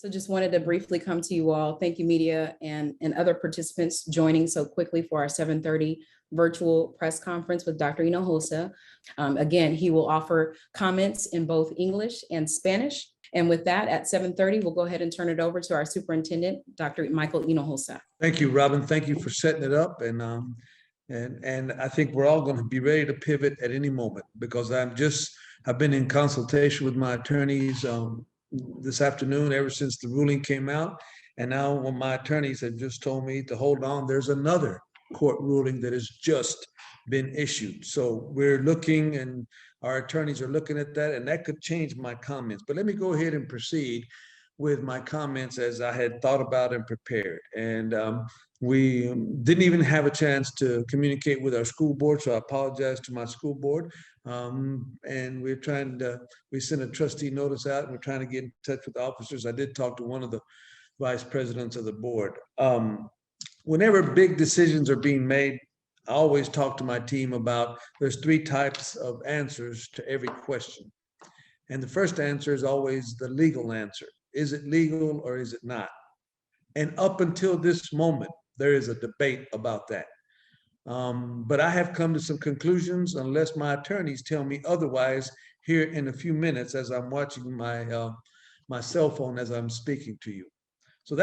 So just wanted to briefly come to you all. Thank you, media and other participants joining so quickly for our 7:30 virtual press conference with Dr. Hinojosa. Again, he will offer comments in both English and Spanish. And with that, at 7:30, we'll go ahead and turn it over to our superintendent, Dr. Michael Hinojosa. Thank you, Robin. Thank you for setting it up. And I think we're all going to be ready to pivot at any moment, because I've been in consultation with my attorneys this afternoon ever since the ruling came out. And now when my attorneys have just told me to hold on, there's another court ruling that has just been issued. So we're looking, and our attorneys are looking at that, and that could change my comments. But let me go ahead and proceed with my comments as I had thought about and prepared. And we didn't even have a chance to communicate with our school board, so I apologize to my school board. And we sent a trustee notice out, and we're trying to get in touch with the officers. I did talk to one of the vice presidents of the board. Whenever big decisions are being made, I always talk to my team about there's three types of answers to every question. And the first answer is always the legal answer. Is it legal or is it not? And up until this moment, there is a debate about that. But I have come to some conclusions, unless my attorneys tell me otherwise here in a few minutes as I'm watching my cell phone as I'm speaking to you. So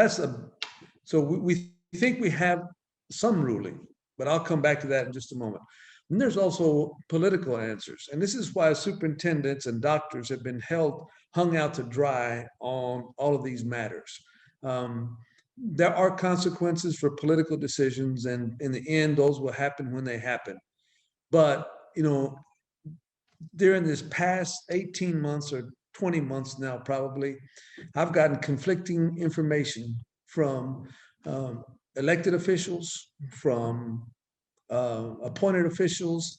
we think we have some ruling, but I'll come back to that in just a moment. And there's also political answers. And this is why superintendents and doctors have been hung out to dry on all of these matters. There are consequences for political decisions, and in the end, those will happen when they happen. But, during this past 18 months or 20 months now, probably, I've gotten conflicting information from elected officials, from appointed officials,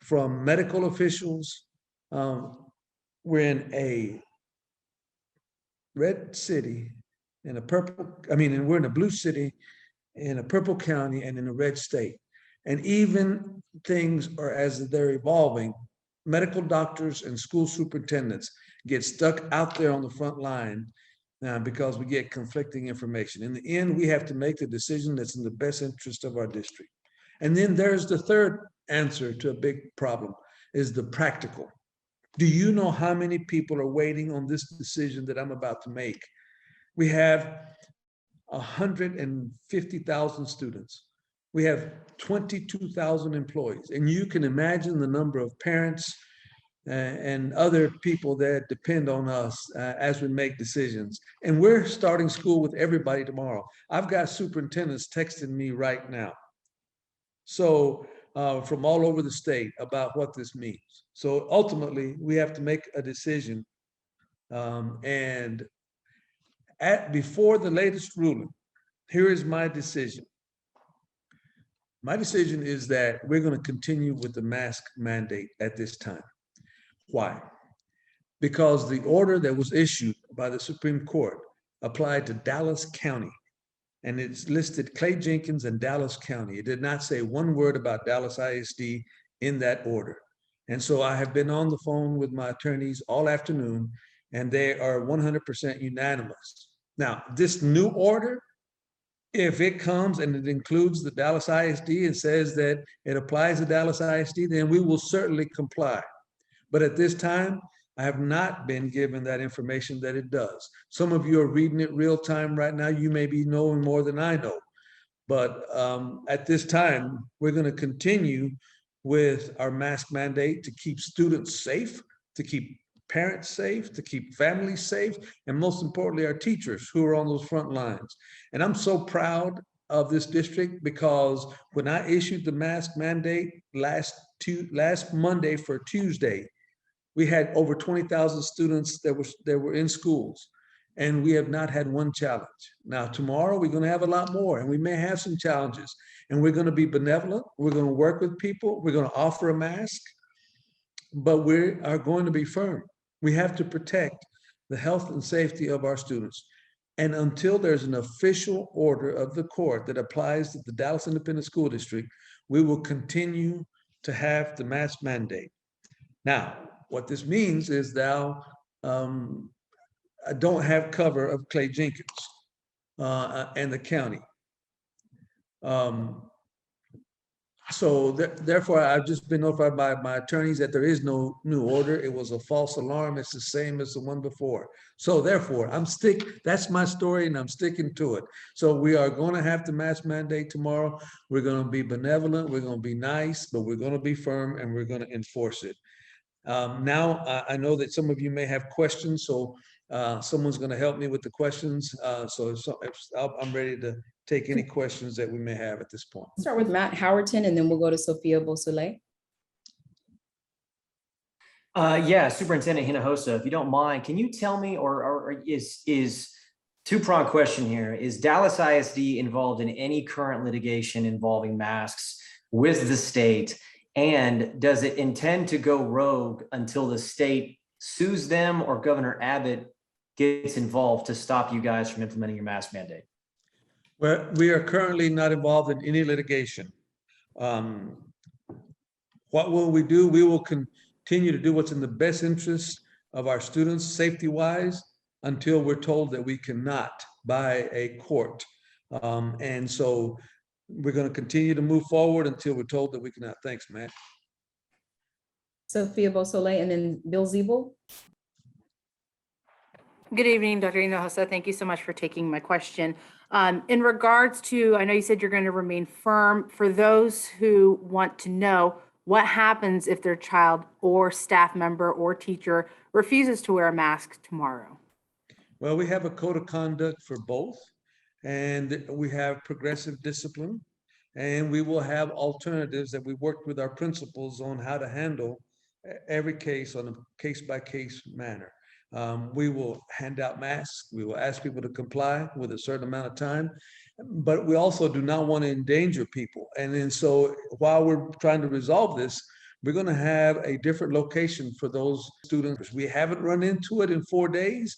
from medical officials. We're in a red city, and we're in a blue city, in a purple county, and in a red state. And even things are as they're evolving, medical doctors and school superintendents get stuck out there on the front line because we get conflicting information. In the end, we have to make the decision that's in the best interest of our district. And then there's the third answer to a big problem, is the practical. Do you know how many people are waiting on this decision that I'm about to make? We have 150,000 students. We have 22,000 employees. And you can imagine the number of parents and other people that depend on us as we make decisions. And we're starting school with everybody tomorrow. I've got superintendents texting me right now. So from all over the state about what this means. So ultimately, we have to make a decision. And before the latest ruling, here is my decision. My decision is that we're going to continue with the mask mandate at this time. Why? Because the order that was issued by the Supreme Court applied to Dallas County, and it's listed Clay Jenkins and Dallas County. It did not say one word about Dallas ISD in that order. And so I have been on the phone with my attorneys all afternoon, and they are 100% unanimous. Now, this new order, if it comes and it includes the Dallas ISD and says that it applies to Dallas ISD, then we will certainly comply. But at this time, I have not been given that information that it does. Some of you are reading it real time right now. You may be knowing more than I know. But at this time, we're going to continue with our mask mandate to keep students safe, to keep parents safe, to keep families safe, and most importantly, our teachers who are on those front lines. And I'm so proud of this district, because when I issued the mask mandate last Monday for Tuesday, we had over 20,000 students that were in schools, and we have not had one challenge. Now, tomorrow we're going to have a lot more, and we may have some challenges, and we're going to be benevolent. We're going to work with people. We're going to offer a mask, but we are going to be firm. We have to protect the health and safety of our students. And until there's an official order of the court that applies to the Dallas Independent School District, we will continue to have the mask mandate. Now, what this means is now don't have cover of Clay Jenkins and the county. So therefore, I've just been notified by my attorneys that there is no new order. It was a false alarm. It's the same as the one before. So therefore, that's my story and I'm sticking to it. So we are going to have the mask mandate tomorrow. We're going to be benevolent. We're going to be nice, but we're going to be firm and we're going to enforce it. Now, I know that some of you may have questions, so someone's going to help me with the questions. I'm ready to take any questions that we may have at this point. Start with Matt Howerton, and then we'll go to Sophia Beausoleil. Yeah, Superintendent Hinojosa, if you don't mind, can you tell me, or is two-pronged question here, is Dallas ISD involved in any current litigation involving masks with the state? And does it intend to go rogue until the state sues them or Governor Abbott gets involved to stop you guys from implementing your mask mandate? Well, we are currently not involved in any litigation. What will we do? We will continue to do what's in the best interest of our students, safety-wise, until we're told that we cannot by a court. And so we're going to continue to move forward until we're told that we cannot. Thanks, Matt. Sophia Beausoleil, and then Bill Ziebel. Good evening, Dr. Hinojosa. Thank you so much for taking my question. In regards to, I know you said you're going to remain firm. For those who want to know, what happens if their child or staff member or teacher refuses to wear a mask tomorrow? Well, we have a code of conduct for both, and we have progressive discipline, and we will have alternatives that we worked with our principals on how to handle every case on a case-by-case manner. We will hand out masks. We will ask people to comply with a certain amount of time, but we also do not want to endanger people. And then so while we're trying to resolve this, we're going to have a different location for those students. We haven't run into it in 4 days.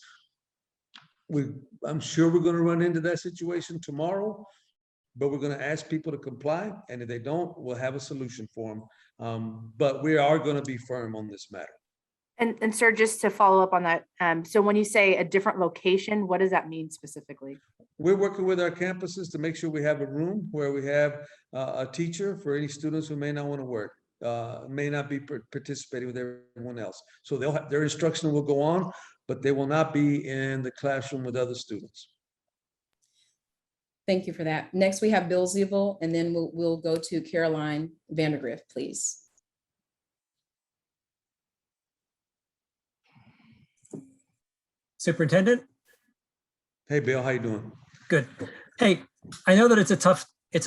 I'm sure we're going to run into that situation tomorrow, but we're going to ask people to comply. And if they don't, we'll have a solution for them. But we are going to be firm on this matter. And sir, just to follow up on that, so when you say a different location, what does that mean specifically? We're working with our campuses to make sure we have a room where we have a teacher for any students who may not want to work, may not be participating with everyone else. So they'll have, their instruction will go on, but they will not be in the classroom with other students. Thank you for that. Next, we have Bill Ziebel, and then we'll go to Caroline Vandergrift, please. Superintendent? Hey, Bill, how you doing? Good. Hey, I know that it's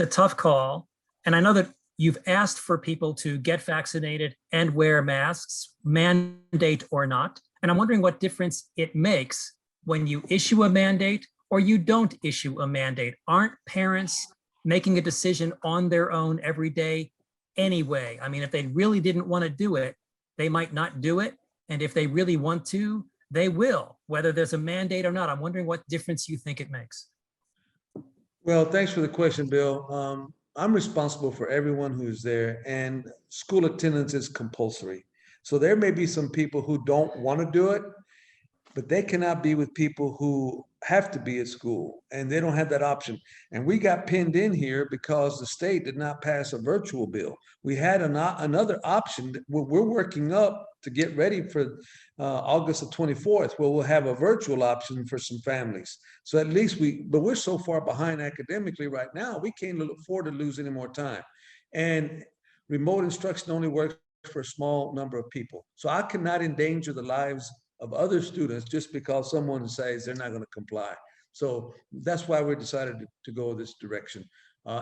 a tough call, and I know that you've asked for people to get vaccinated and wear masks, mandate or not. And I'm wondering what difference it makes when you issue a mandate or you don't issue a mandate. Aren't parents making a decision on their own every day anyway? I mean, if they really didn't want to do it, they might not do it. And if they really want to, they will, whether there's a mandate or not. I'm wondering what difference you think it makes. Well, thanks for the question, Bill. I'm responsible for everyone who's there, and school attendance is compulsory. So there may be some people who don't want to do it, but they cannot be with people who have to be at school, and they don't have that option. And we got pinned in here because the state did not pass a virtual bill. We had another option that we're working up to get ready for August the 24th, where we'll have a virtual option for some families. So at least but we're so far behind academically right now, we can't afford to lose any more time. And remote instruction only works for a small number of people. So I cannot endanger the lives of other students just because someone says they're not going to comply. So that's why we decided to go this direction.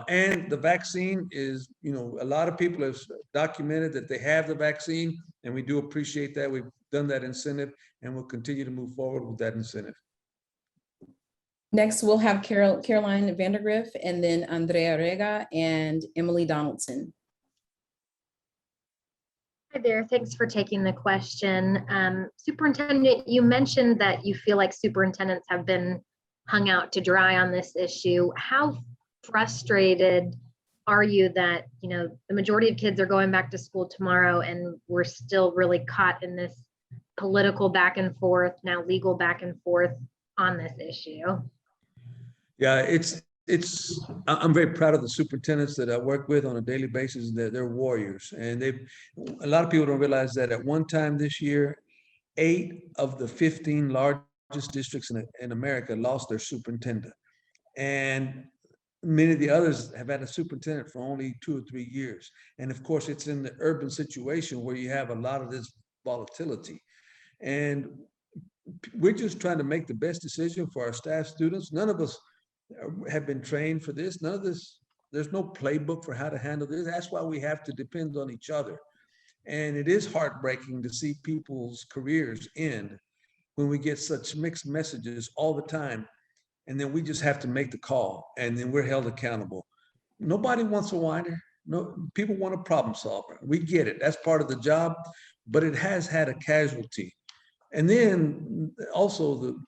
And the vaccine is, a lot of people have documented that they have the vaccine, and we do appreciate that. We've done that incentive, and we'll continue to move forward with that incentive. Next, we'll have Caroline Vandergrift, and then Andrea Rega and Emily Donaldson. Hi there, thanks for taking the question. Superintendent, you mentioned that you feel like superintendents have been hung out to dry on this issue. How frustrated are you that, the majority of kids are going back to school tomorrow and we're still really caught in this political back and forth, now legal back and forth on this issue? Yeah, I'm very proud of the superintendents that I work with on a daily basis. They're warriors. And a lot of people don't realize that at one time this year, 8 of the 15 largest districts in America lost their superintendent. And many of the others have had a superintendent for only 2 or 3 years. And of course, it's in the urban situation where you have a lot of this volatility. And we're just trying to make the best decision for our staff, students. None of us have been trained for this. None of this, there's no playbook for how to handle this. That's why we have to depend on each other. And it is heartbreaking to see people's careers end when we get such mixed messages all the time. And then we just have to make the call, and then we're held accountable. Nobody wants a whiner. No, people want a problem solver. We get it. That's part of the job, but it has had a casualty. And then also the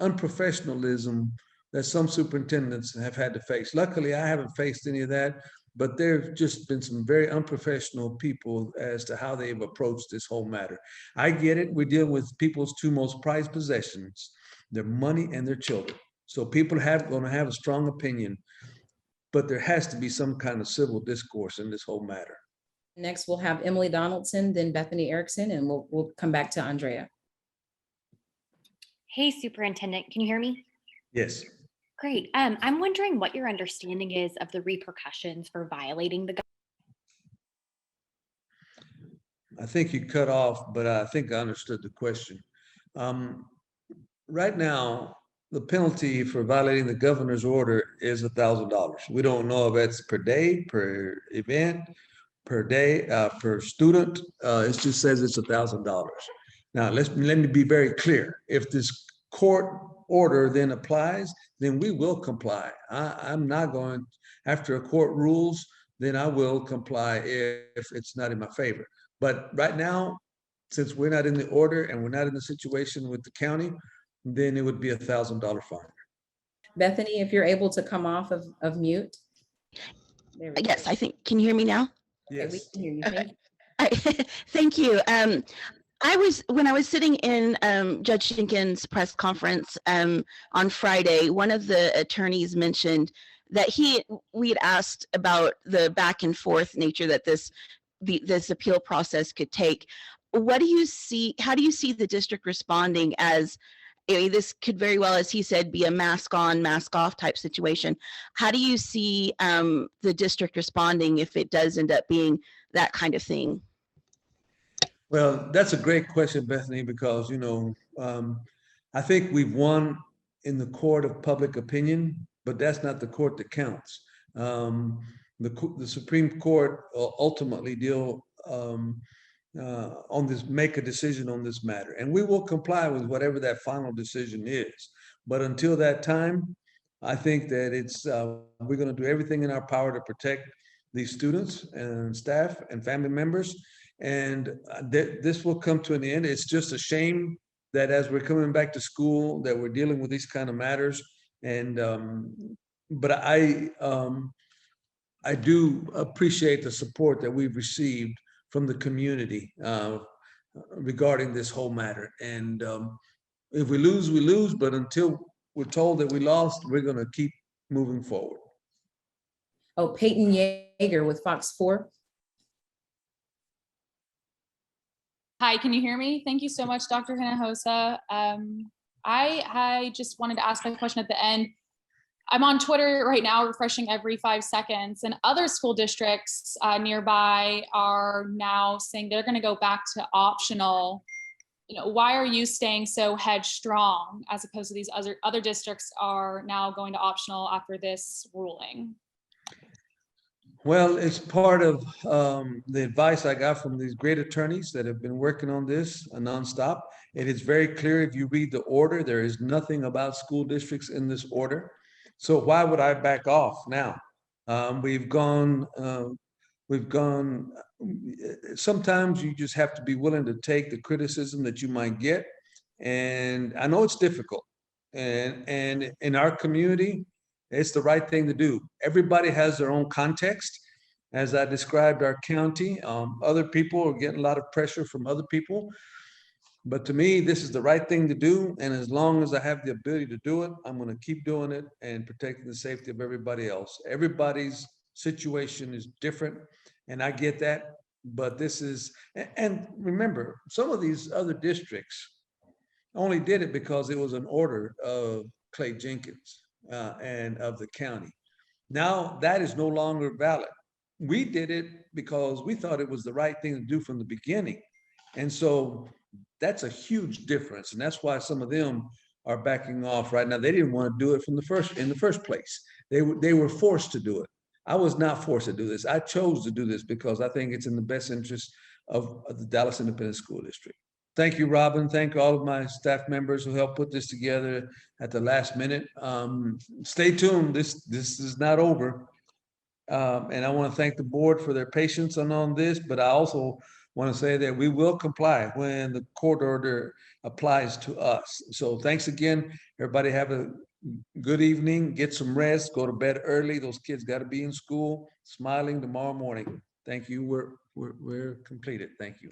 unprofessionalism that some superintendents have had to face. Luckily, I haven't faced any of that, but there've just been some very unprofessional people as to how they've approached this whole matter. I get it. We're dealing with people's 2 most prized possessions, their money and their children. So people going to have a strong opinion, but there has to be some kind of civil discourse in this whole matter. Next, we'll have Emily Donaldson, then Bethany Erickson, and we'll come back to Andrea. Hey, Superintendent, can you hear me? Yes. Great. I'm wondering what your understanding is of the repercussions for violating the. I think you cut off, but I think I understood the question. Right now, the penalty for violating the governor's order is $1,000. We don't know if that's per day, per event, per day, per student. It just says it's $1,000. Now, let me be very clear. If this court order then applies, then we will comply. I'm not going, after a court rules, then I will comply if it's not in my favor. But right now, since we're not in the order and we're not in the situation with the county, then it would be $1,000 fine. Bethany, if you're able to come off of mute. Yes, I think, can you hear me now? Okay, we Yes. can hear you. Okay. Thank you. Thank you. When I was sitting in Judge Jenkins' press conference on Friday, one of the attorneys mentioned that we had asked about the back and forth nature that this appeal process could take. What do you see? How do you see the district responding as this could very well, as he said, be a mask on, mask off type situation? How do you see the district responding if it does end up being that kind of thing? Well, that's a great question, Bethany, because, I think we've won in the court of public opinion, but that's not the court that counts. The Supreme Court will ultimately deal on this, make a decision on this matter, and we will comply with whatever that final decision is. But until that time, I think that we're going to do everything in our power to protect these students and staff and family members. And this will come to an end. It's just a shame that as we're coming back to school, that we're dealing with these kind of matters. And but I do appreciate the support that we've received from the community regarding this whole matter. And if we lose, we lose. But until we're told that we lost, we're going to keep moving forward. Oh, Peyton Yeager with Fox 4. Hi, can you hear me? Thank you so much, Dr. Hinojosa. I just wanted to ask a question at the end. I'm on Twitter right now, refreshing every 5 seconds, and other school districts nearby are now saying they're going to go back to optional. Why are you staying so headstrong as opposed to these other districts are now going to optional after this ruling? Well, it's part of the advice I got from these great attorneys that have been working on this nonstop. It is very clear if you read the order, there is nothing about school districts in this order. So why would I back off now? We've gone, sometimes you just have to be willing to take the criticism that you might get. And I know it's difficult. And in our community, it's the right thing to do. Everybody has their own context. As I described our county, other people are getting a lot of pressure from other people. But to me, this is the right thing to do. And as long as I have the ability to do it, I'm going to keep doing it and protecting the safety of everybody else. Everybody's situation is different, and I get that. But this is, and remember, some of these other districts only did it because it was an order of Clay Jenkins and of the county. Now that is no longer valid. We did it because we thought it was the right thing to do from the beginning. And so that's a huge difference. And that's why some of them are backing off right now. They didn't want to do it in the first place. They were forced to do it. I was not forced to do this. I chose to do this because I think it's in the best interest of the Dallas Independent School District. Thank you, Robin. Thank all of my staff members who helped put this together at the last minute. Stay tuned. This is not over. And I want to thank the board for their patience on this, but I also want to say that we will comply when the court order applies to us. So thanks again. Everybody have a good evening. Get some rest. Go to bed early. Those kids got to be in school, smiling tomorrow morning. Thank you. We're completed. Thank you.